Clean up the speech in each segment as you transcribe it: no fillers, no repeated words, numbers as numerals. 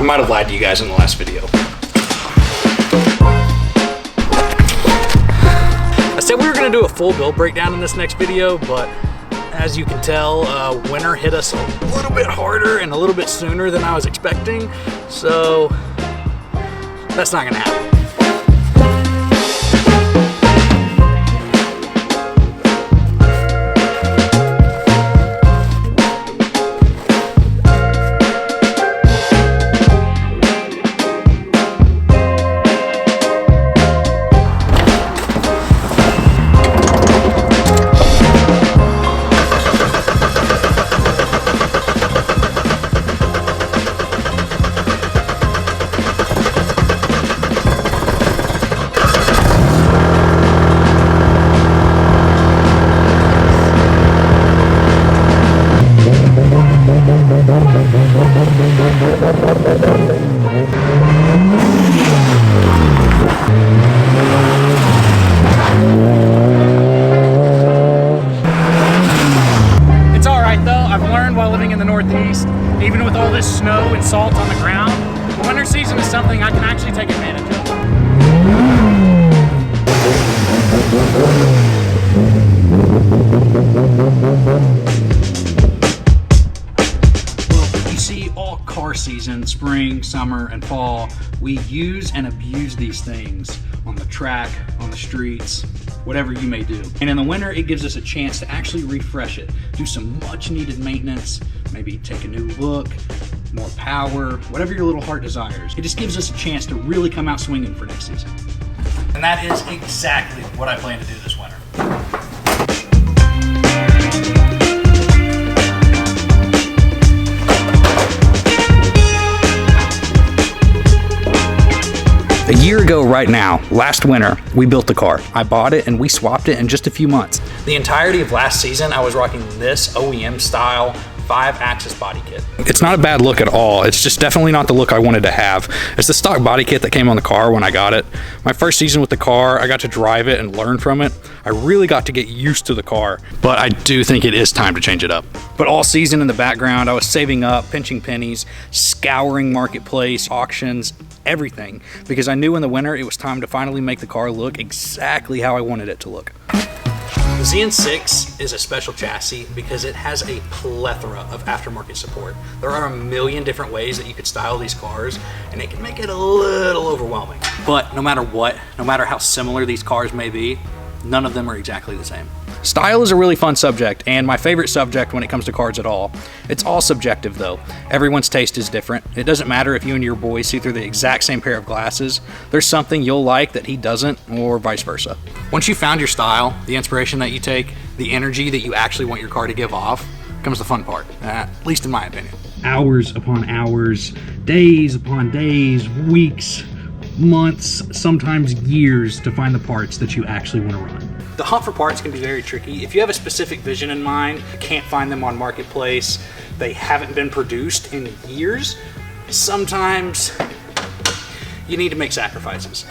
might have lied to you guys in the last video. I said we were gonna do a full build breakdown in this next video, but as you can tell, winter hit us a little bit harder and a little bit sooner than I was expecting, so that's not gonna happen. It's all right though. I've learned while living in the Northeast, even with all this snow and salt on the ground, the winter season is something I can actually take advantage of. Well, you see, all car season, spring, summer, and fall, we use and abuse these things on the track, on the streets, whatever you may do. And in the winter, it gives us a chance to actually refresh it, do some much needed maintenance, maybe take a new look, more power, whatever your little heart desires. It just gives us a chance to really come out swinging for next season. And that is exactly what I plan to do this winter. A year ago right now, last winter, we built the car. I bought it and we swapped it in just a few months. The entirety of last season, I was rocking this OEM style 5-axis body kit. It's not a bad look at all. It's just definitely not the look I wanted to have. It's the stock body kit that came on the car when I got it. My first season with the car, I got to drive it and learn from it. I really got to get used to the car, but I do think it is time to change it up. But all season in the background, I was saving up, pinching pennies, scouring marketplace, auctions, everything, because I knew in the winter it was time to finally make the car look exactly how I wanted it to look. The ZN6 is a special chassis because it has a plethora of aftermarket support. There are a million different ways that you could style these cars, and it can make it a little overwhelming. But no matter what, no matter how similar these cars may be, none of them are exactly the same. Style is a really fun subject, and my favorite subject when it comes to cars at all. It's all subjective though. Everyone's taste is different. It doesn't matter if you and your boy see through the exact same pair of glasses. There's something you'll like that he doesn't, or vice versa. Once you found your style, the inspiration that you take, the energy that you actually want your car to give off, comes the fun part, at least in my opinion. Hours upon hours, days upon days, weeks, months, sometimes years to find the parts that you actually want to run. The hunt for parts can be very tricky. If you have a specific vision in mind, you can't find them on marketplace, they haven't been produced in years, sometimes you need to make sacrifices.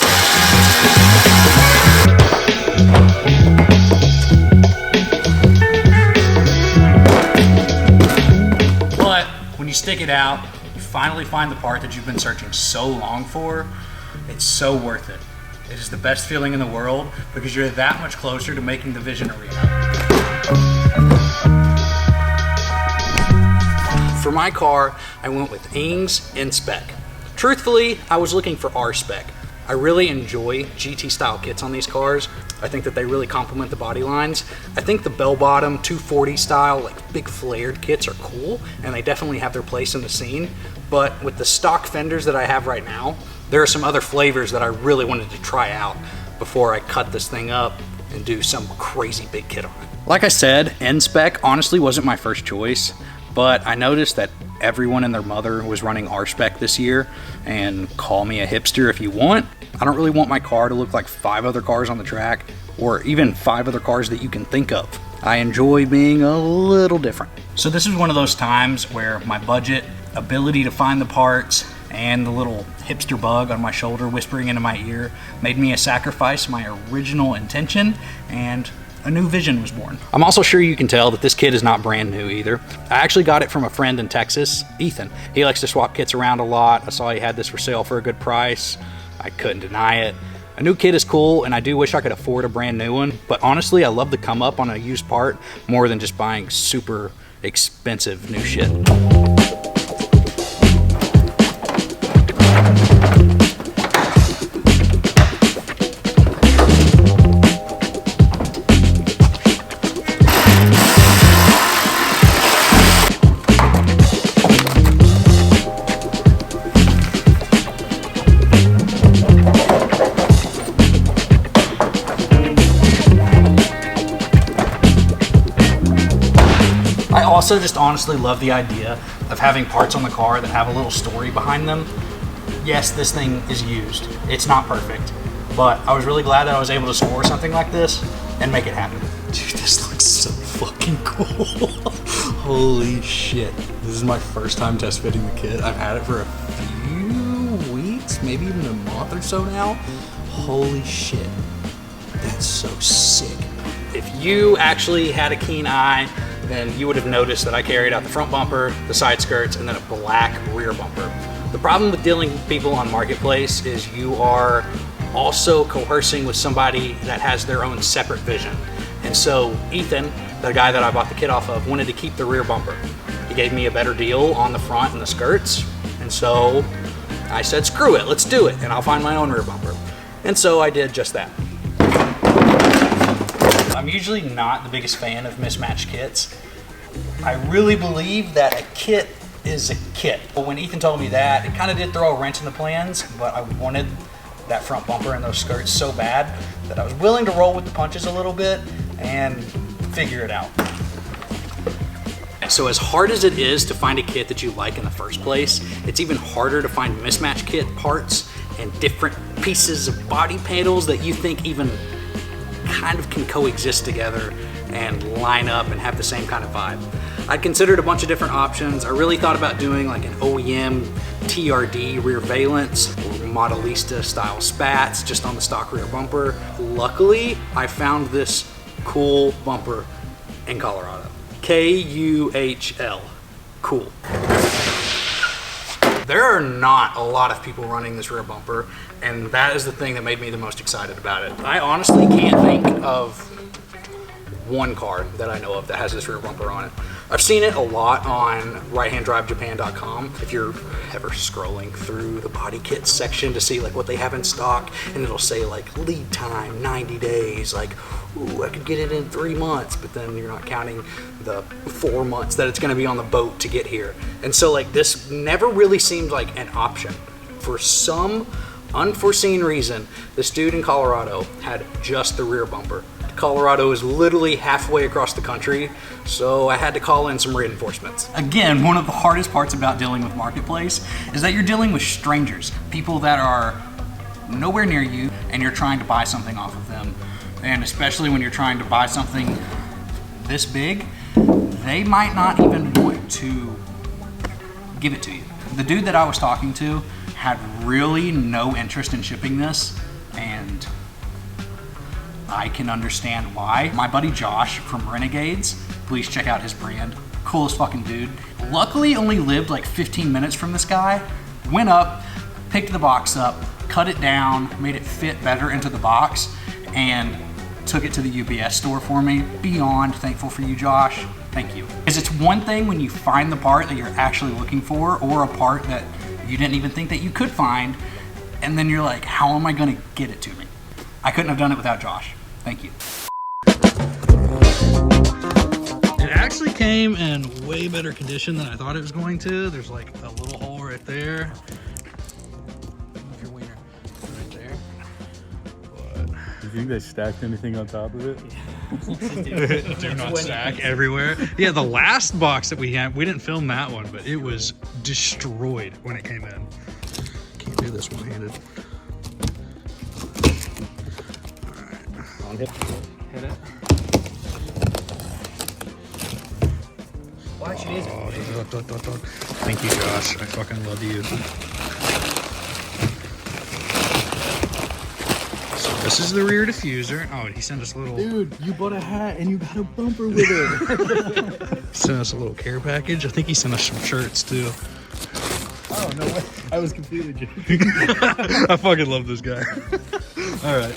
But when you stick it out, you finally find the part that you've been searching so long for, it's so worth it. It is the best feeling in the world because you're that much closer to making the vision a reality. For my car, I went with Nspec. Truthfully, I was looking for R-Spec. I really enjoy GT style kits on these cars. I think that they really complement the body lines. I think the bell bottom 240 style, like big flared kits are cool, and they definitely have their place in the scene. But with the stock fenders that I have right now, there are some other flavors that I really wanted to try out before I cut this thing up and do some crazy big kit on it. Like I said, Nspec honestly wasn't my first choice, but I noticed that everyone and their mother was running R-Spec this year, and call me a hipster if you want. I don't really want my car to look like 5 other cars on the track, or even 5 other cars that you can think of. I enjoy being a little different. So this is one of those times where my budget, ability to find the parts, and the little hipster bug on my shoulder whispering into my ear made me sacrifice my original intention, and a new vision was born. I'm also sure you can tell that this kit is not brand new either. I actually got it from a friend in Texas, Ethan. He likes to swap kits around a lot. I saw he had this for sale for a good price. I couldn't deny it. A new kit is cool, and I do wish I could afford a brand new one, but honestly, I love the come up on a used part more than just buying super expensive new shit. I also just honestly love the idea of having parts on the car that have a little story behind them. Yes, this thing is used. It's not perfect, but I was really glad that I was able to score something like this and make it happen. Dude, this looks so fucking cool. Holy shit. This is my first time test fitting the kit. I've had it for a few weeks, maybe even a month or so now. Holy shit. That's so sick. If you actually had a keen eye, then you would have noticed that I carried out the front bumper, the side skirts, and then a black rear bumper. The problem with dealing with people on Marketplace is you are also coercing with somebody that has their own separate vision. And so Ethan, the guy that I bought the kit off of, wanted to keep the rear bumper. He gave me a better deal on the front and the skirts. And so I said, screw it, let's do it, and I'll find my own rear bumper. And so I did just that. I'm usually not the biggest fan of mismatched kits. I really believe that a kit is a kit. But when Ethan told me that, it kind of did throw a wrench in the plans, but I wanted that front bumper and those skirts so bad that I was willing to roll with the punches a little bit and figure it out. So as hard as it is to find a kit that you like in the first place, it's even harder to find mismatched kit parts and different pieces of body panels that you think even kind of can coexist together and line up and have the same kind of vibe. I considered a bunch of different options. I really thought about doing like an OEM TRD rear valence or Modelista style spats just on the stock rear bumper. Luckily, I found this cool bumper in Colorado. KUHL, cool. There are not a lot of people running this rear bumper, and that is the thing that made me the most excited about it. I honestly can't think of one car that I know of that has this rear bumper on it. I've seen it a lot on righthanddrivejapan.com. If you're ever scrolling through the body kit section to see like what they have in stock, and it'll say like lead time 90 days, like, ooh, I could get it in 3 months, but then you're not counting the 4 months that it's gonna be on the boat to get here. And so like this never really seemed like an option. For some unforeseen reason, this dude in Colorado had just the rear bumper. Colorado is literally halfway across the country, so I had to call in some reinforcements. Again, one of the hardest parts about dealing with Marketplace is that you're dealing with strangers, people that are nowhere near you, and you're trying to buy something off of them. And especially when you're trying to buy something this big, they might not even want to give it to you. The dude that I was talking to had really no interest in shipping this, and I can understand why. My buddy Josh from Renegades, please check out his brand. Coolest fucking dude. Luckily only lived like 15 minutes from this guy. Went up, picked the box up, cut it down, made it fit better into the box, and took it to the UPS store for me. Beyond thankful for you, Josh. Thank you. Because it's one thing when you find the part that you're actually looking for, or a part that you didn't even think that you could find, and then you're like, how am I gonna get it to me? I couldn't have done it without Josh. Thank you. It actually came in way better condition than I thought it was going to. There's like a little hole right there. Move your wiener right there. But do you think they stacked anything on top of it? Do not stack everywhere. Yeah, the last box that we had, we didn't film that one, but it was destroyed when it came in. Can't do this one-handed. Hit it. Watch it. Oh, thank you, Josh. I fucking love you. So this this is the rear diffuser. Oh, he sent us a little... Dude, you bought a hat and you got a bumper with it. Sent us a little care package. I think he sent us some shirts too. Oh, no way. I was completely joking. I fucking love this guy. All right.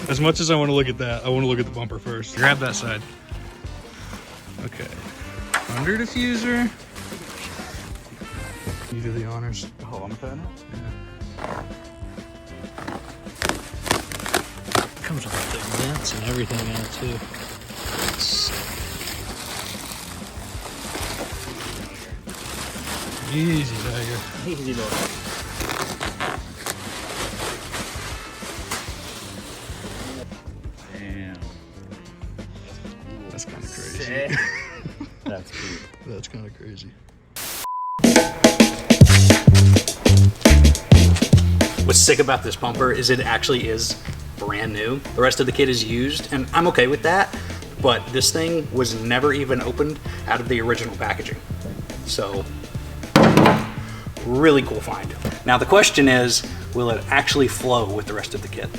As much as I want to look at that, I want to look at the bumper first. Grab that side. Okay. Under diffuser. You do the honors. Oh, I'm cutting it? Yeah. Comes with the vents and everything in it too. Easy, Tiger. Easy, dog. Damn. That's kind of crazy. That's cool. That's kind of crazy. What's sick about this bumper is it actually is brand new. The rest of the kit is used, and I'm okay with that, but this thing was never even opened out of the original packaging. So, really cool find. Now the question is, will it actually flow with the rest of the kit?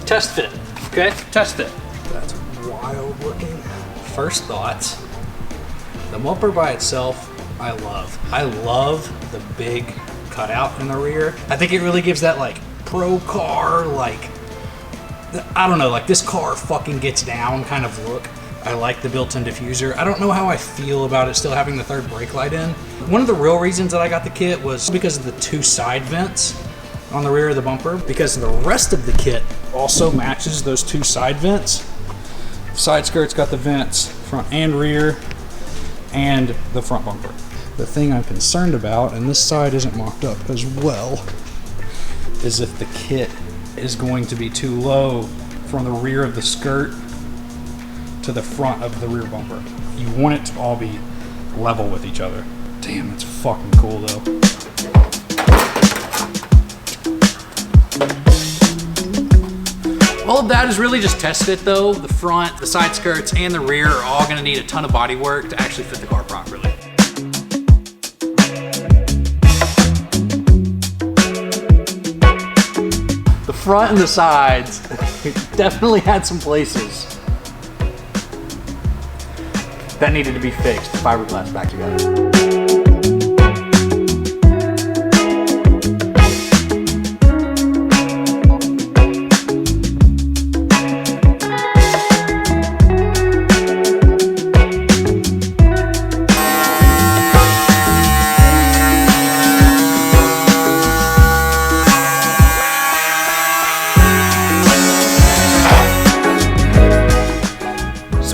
Test fit, okay? Test fit. That's wild looking. First thoughts, the bumper by itself, I love. I love the big cutout in the rear. I think it really gives that like pro car, like, I don't know, like this car fucking gets down kind of look. I like the built-in diffuser. I don't know how I feel about it still having the third brake light in. One of the real reasons that I got the kit was because of the two side vents on the rear of the bumper, because the rest of the kit also matches those two side vents. Side skirt's got the vents, front and rear, and the front bumper. The thing I'm concerned about, and this side isn't mocked up as well, is if the kit is going to be too low from the rear of the skirt to the front of the rear bumper. You want it to all be level with each other. Damn, that's fucking cool though. All of that is really just test fit though. The front, the side skirts, and the rear are all gonna need a ton of body work to actually fit the car properly. The front and the sides definitely had some places that needed to be fixed, fiberglass back together.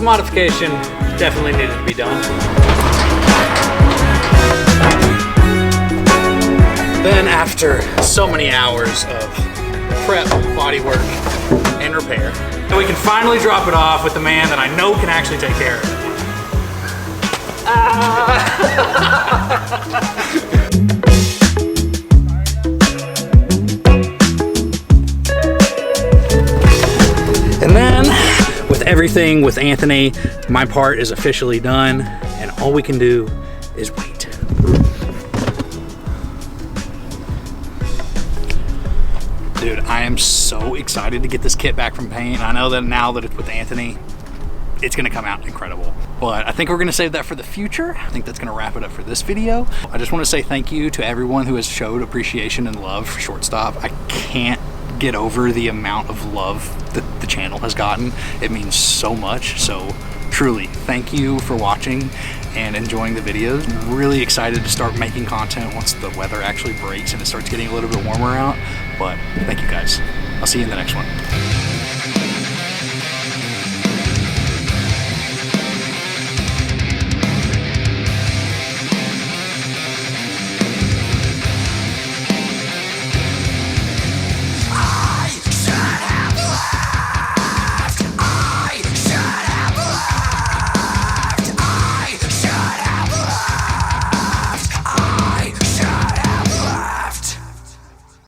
Modification definitely needed to be done. Then after so many hours of prep, body work, and repair, we can finally drop it off with the man that I know can actually take care of it. And then everything with Anthony, my part is officially done, and all we can do is wait. Dude, I am so excited to get this kit back from paint. I know that now that it's with Anthony, it's gonna come out incredible. But I think we're gonna save that for the future. I think that's gonna wrap it up for this video. I just wanna say thank you to everyone who has showed appreciation and love for Shortstop. I can't get over the amount of love that the channel has gotten. It means so much. So truly, thank you for watching and enjoying the videos. I'm really excited to start making content once the weather actually breaks and it starts getting a little bit warmer out. But thank you guys. I'll see you in the next one.